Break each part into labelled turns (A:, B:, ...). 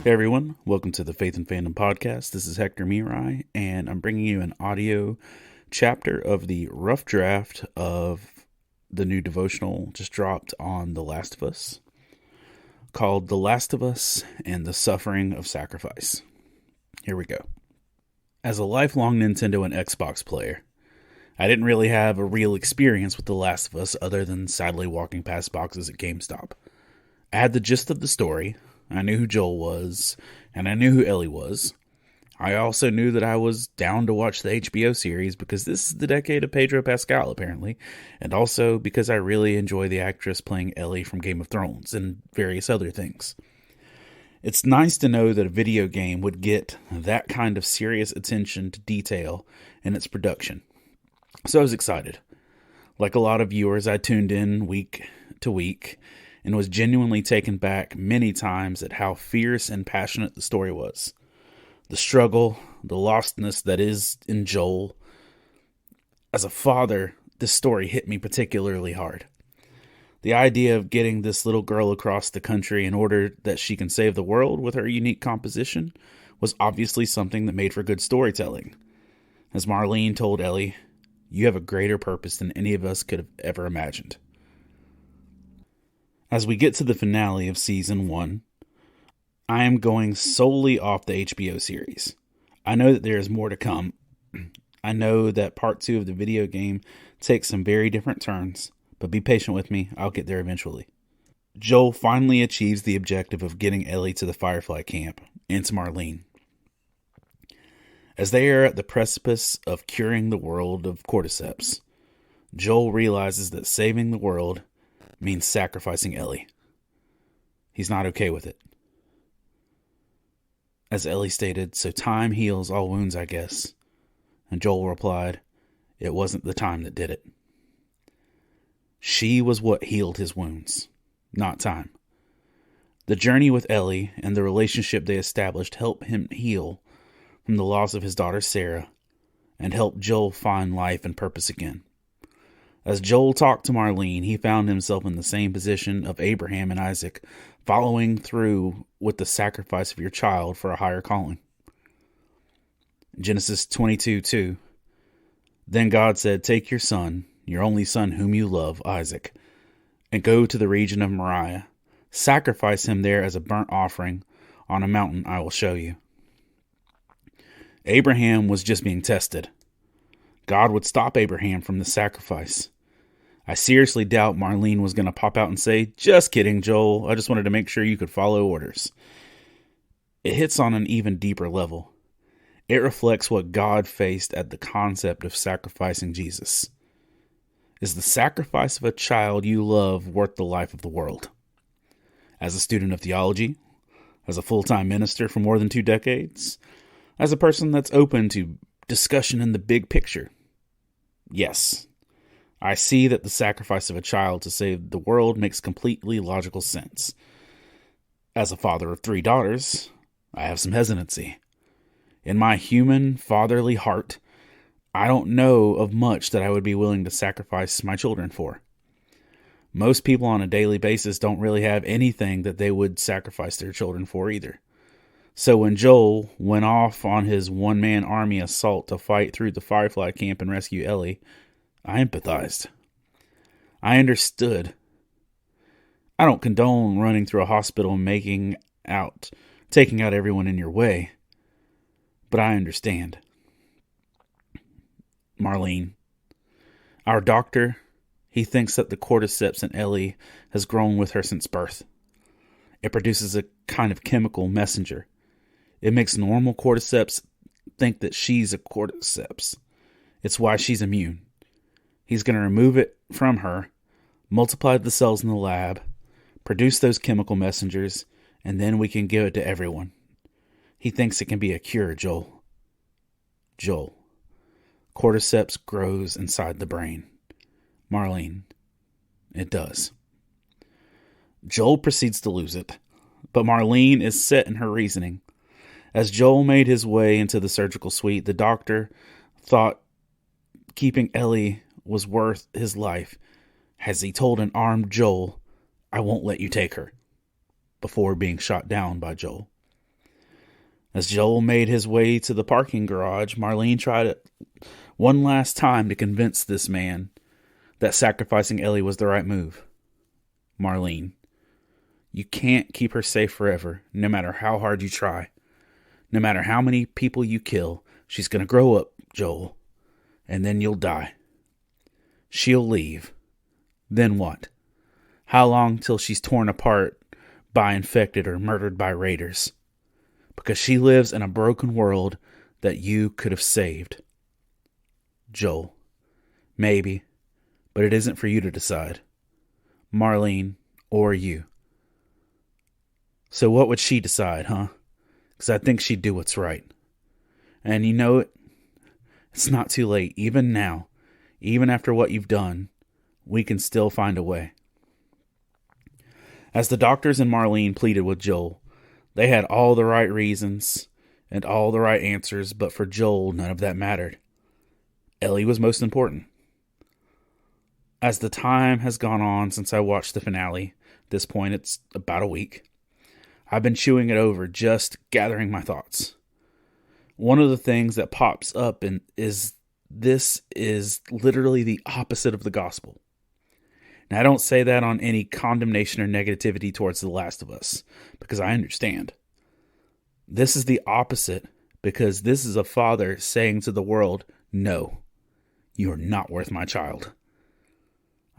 A: Hey everyone, welcome to the Faith and Fandom podcast. This is Hector Mirai, and I'm bringing you an audio chapter of the rough draft of the new devotional just dropped on The Last of Us, called The Last of Us and the Suffering of Sacrifice. Here we go. As a lifelong Nintendo and Xbox player, I didn't really have a real experience with The Last of Us other than sadly walking past boxes at GameStop. I had the gist of the story. I knew who Joel was, and I knew who Ellie was. I also knew that I was down to watch the HBO series because this is the decade of Pedro Pascal, apparently, and also because I really enjoy the actress playing Ellie from Game of Thrones and various other things. It's nice to know that a video game would get that kind of serious attention to detail in its production. So I was excited. Like a lot of viewers, I tuned in week to week and was genuinely taken back many times at how fierce and passionate the story was. The struggle, the lostness that is in Joel. As a father, this story hit me particularly hard. The idea of getting this little girl across the country in order that she can save the world with her unique composition was obviously something that made for good storytelling. As Marlene told Ellie, "You have a greater purpose than any of us could have ever imagined." As we get to the finale of Season 1, I am going solely off the HBO series. I know that there is more to come. I know that Part 2 of the video game takes some very different turns, but be patient with me, I'll get there eventually. Joel finally achieves the objective of getting Ellie to the Firefly camp, and to Marlene. As they are at the precipice of curing the world of cordyceps, Joel realizes that saving the world means sacrificing Ellie. He's not okay with it. As Ellie stated, "So time heals all wounds, I guess." And Joel replied, "It wasn't the time that did it." She was what healed his wounds, not time. The journey with Ellie and the relationship they established helped him heal from the loss of his daughter Sarah and helped Joel find life and purpose again. As Joel talked to Marlene, he found himself in the same position of Abraham and Isaac, following through with the sacrifice of your child for a higher calling. Genesis 22:2. Then God said, "Take your son, your only son whom you love, Isaac, and go to the region of Moriah. Sacrifice him there as a burnt offering on a mountain I will show you." Abraham was just being tested. God would stop Abraham from the sacrifice. I seriously doubt Marlene was going to pop out and say, "Just kidding, Joel. I just wanted to make sure you could follow orders." It hits on an even deeper level. It reflects what God faced at the concept of sacrificing Jesus. Is the sacrifice of a child you love worth the life of the world? As a student of theology, as a full-time minister for more than 2 decades, as a person that's open to discussion in the big picture, yes, I see that the sacrifice of a child to save the world makes completely logical sense. As a father of 3 daughters, I have some hesitancy. In my human, fatherly heart, I don't know of much that I would be willing to sacrifice my children for. Most people on a daily basis don't really have anything that they would sacrifice their children for either. So when Joel went off on his one-man army assault to fight through the Firefly camp and rescue Ellie, I empathized. I understood. I don't condone running through a hospital and taking out everyone in your way, but I understand. Marlene, our doctor, he thinks that the cordyceps in Ellie has grown with her since birth. It produces a kind of chemical messenger. It makes normal cordyceps think that she's a cordyceps. It's why she's immune. He's going to remove it from her, multiply the cells in the lab, produce those chemical messengers, and then we can give it to everyone. He thinks it can be a cure, Joel. Joel, cordyceps grows inside the brain. Marlene, it does. Joel proceeds to lose it, but Marlene is set in her reasoning. As Joel made his way into the surgical suite, the doctor thought keeping Ellie was worth his life, as he told an armed Joel, "I won't let you take her," before being shot down by Joel. As Joel made his way to the parking garage, Marlene tried it one last time to convince this man that sacrificing Ellie was the right move. Marlene, you can't keep her safe forever, no matter how hard you try. No matter how many people you kill, she's going to grow up, Joel, and then you'll die. She'll leave. Then what? How long till she's torn apart by infected or murdered by raiders? Because she lives in a broken world that you could have saved. Joel, maybe, but it isn't for you to decide. Marlene, or you. So what would she decide, huh? Because I think she'd do what's right. And you know it? It's not too late. Even now, even after what you've done, we can still find a way. As the doctors and Marlene pleaded with Joel, they had all the right reasons and all the right answers, but for Joel, none of that mattered. Ellie was most important. As the time has gone on since I watched the finale, at this point it's about a week, I've been chewing it over, just gathering my thoughts. One of the things that pops up is this is literally the opposite of the gospel. Now, I don't say that on any condemnation or negativity towards The Last of Us, because I understand. This is the opposite, because this is a father saying to the world, no, you are not worth my child.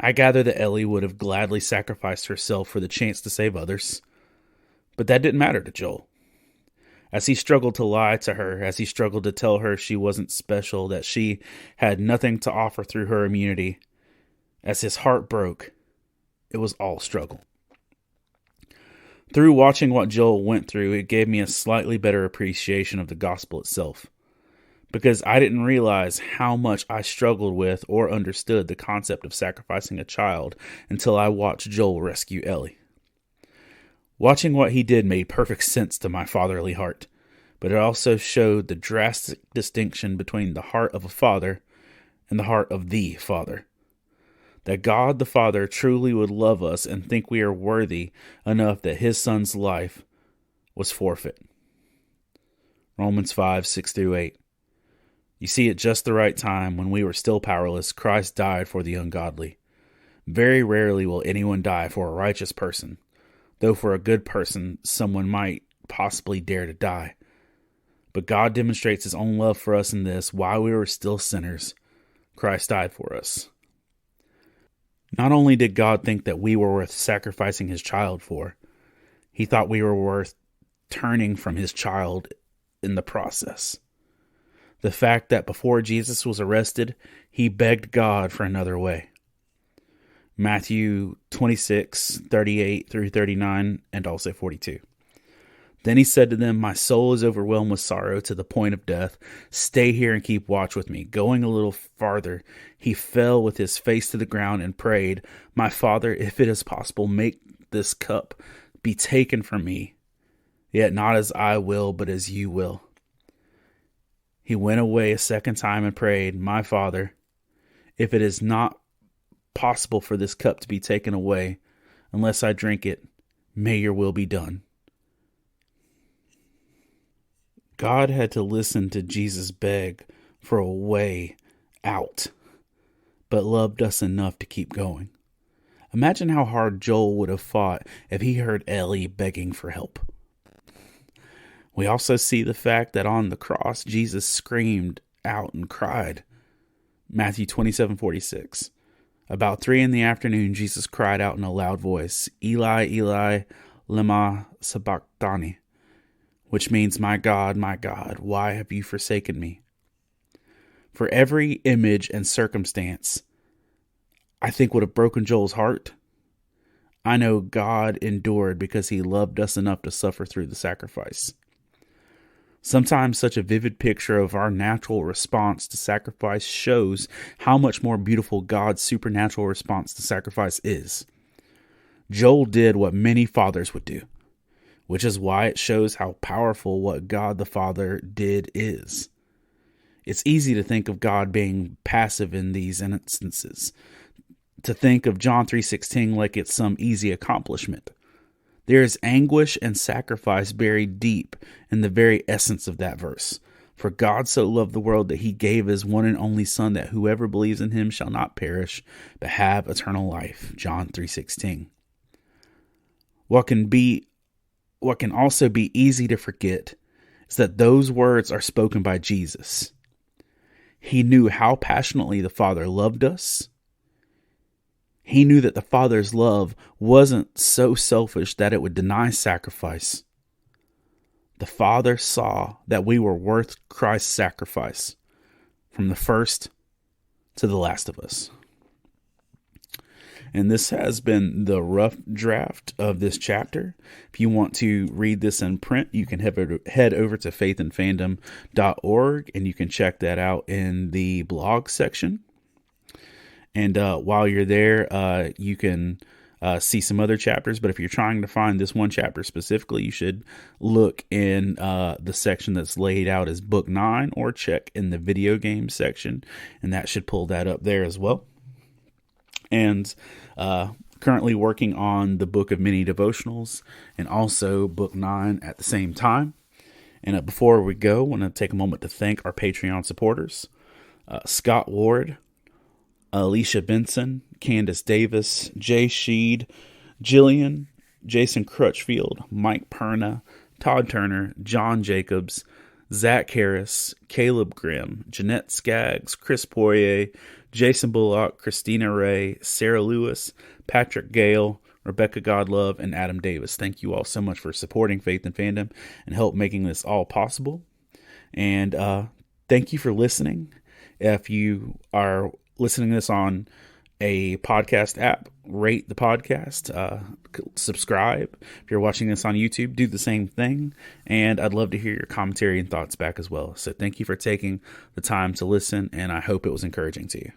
A: I gather that Ellie would have gladly sacrificed herself for the chance to save others. But that didn't matter to Joel. As he struggled to lie to her, as he struggled to tell her she wasn't special, that she had nothing to offer through her immunity, as his heart broke, it was all struggle. Through watching what Joel went through, it gave me a slightly better appreciation of the gospel itself, because I didn't realize how much I struggled with or understood the concept of sacrificing a child until I watched Joel rescue Ellie. Watching what he did made perfect sense to my fatherly heart, but it also showed the drastic distinction between the heart of a father and the heart of the Father. That God the Father truly would love us and think we are worthy enough that his son's life was forfeit. Romans 5:6-8. You see, at just the right time, when we were still powerless, Christ died for the ungodly. Very rarely will anyone die for a righteous person, though for a good person, someone might possibly dare to die. But God demonstrates his own love for us in this: while we were still sinners, Christ died for us. Not only did God think that we were worth sacrificing his child for, he thought we were worth turning from his child in the process. The fact that before Jesus was arrested, he begged God for another way. Matthew 26:38-39 and also 42. Then he said to them, my soul is overwhelmed with sorrow to the point of death. Stay here and keep watch with me. Going a little farther, he fell with his face to the ground and prayed, my Father, if it is possible, make this cup be taken from me. Yet not as I will, but as you will. He went away a second time and prayed, my Father, if it is not possible for this cup to be taken away, unless I drink it, may your will be done. God had to listen to Jesus beg for a way out, but loved us enough to keep going. Imagine how hard Joel would have fought if he heard Ellie begging for help. We also see the fact that on the cross, Jesus screamed out and cried. Matthew 27:46. About 3 p.m, Jesus cried out in a loud voice, Eli, Eli, lema sabachthani, which means, my God, why have you forsaken me? For every image and circumstance I think would have broken Joel's heart, I know God endured because he loved us enough to suffer through the sacrifice. Sometimes such a vivid picture of our natural response to sacrifice shows how much more beautiful God's supernatural response to sacrifice is. Joel did what many fathers would do, which is why it shows how powerful what God the Father did is. It's easy to think of God being passive in these instances, to think of John 3:16 like it's some easy accomplishment. There is anguish and sacrifice buried deep in the very essence of that verse. For God so loved the world that he gave his one and only Son, that whoever believes in him shall not perish, but have eternal life. John 3:16. What can also be easy to forget is that those words are spoken by Jesus. He knew how passionately the Father loved us. He knew that the Father's love wasn't so selfish that it would deny sacrifice. The Father saw that we were worth Christ's sacrifice from the first to the last of us. And this has been the rough draft of this chapter. If you want to read this in print, you can head over to faithandfandom.org and you can check that out in the blog section. And while you're there, you can see some other chapters. But if you're trying to find this one chapter specifically, you should look in the section that's laid out as Book 9, or check in the video game section, and that should pull that up there as well. And currently working on the Book of Many Devotionals and also Book 9 at the same time. And before we go, I want to take a moment to thank our Patreon supporters, Scott Ward, Alicia Benson, Candace Davis, Jay Sheed, Jillian, Jason Crutchfield, Mike Perna, Todd Turner, John Jacobs, Zach Harris, Caleb Grimm, Jeanette Skaggs, Chris Poirier, Jason Bullock, Christina Ray, Sarah Lewis, Patrick Gale, Rebecca Godlove, and Adam Davis. Thank you all so much for supporting Faith and Fandom and help making this all possible. And thank you for listening. If you are listening to this on a podcast app, rate the podcast, subscribe. If you're watching this on YouTube, do the same thing. And I'd love to hear your commentary and thoughts back as well. So thank you for taking the time to listen, and I hope it was encouraging to you.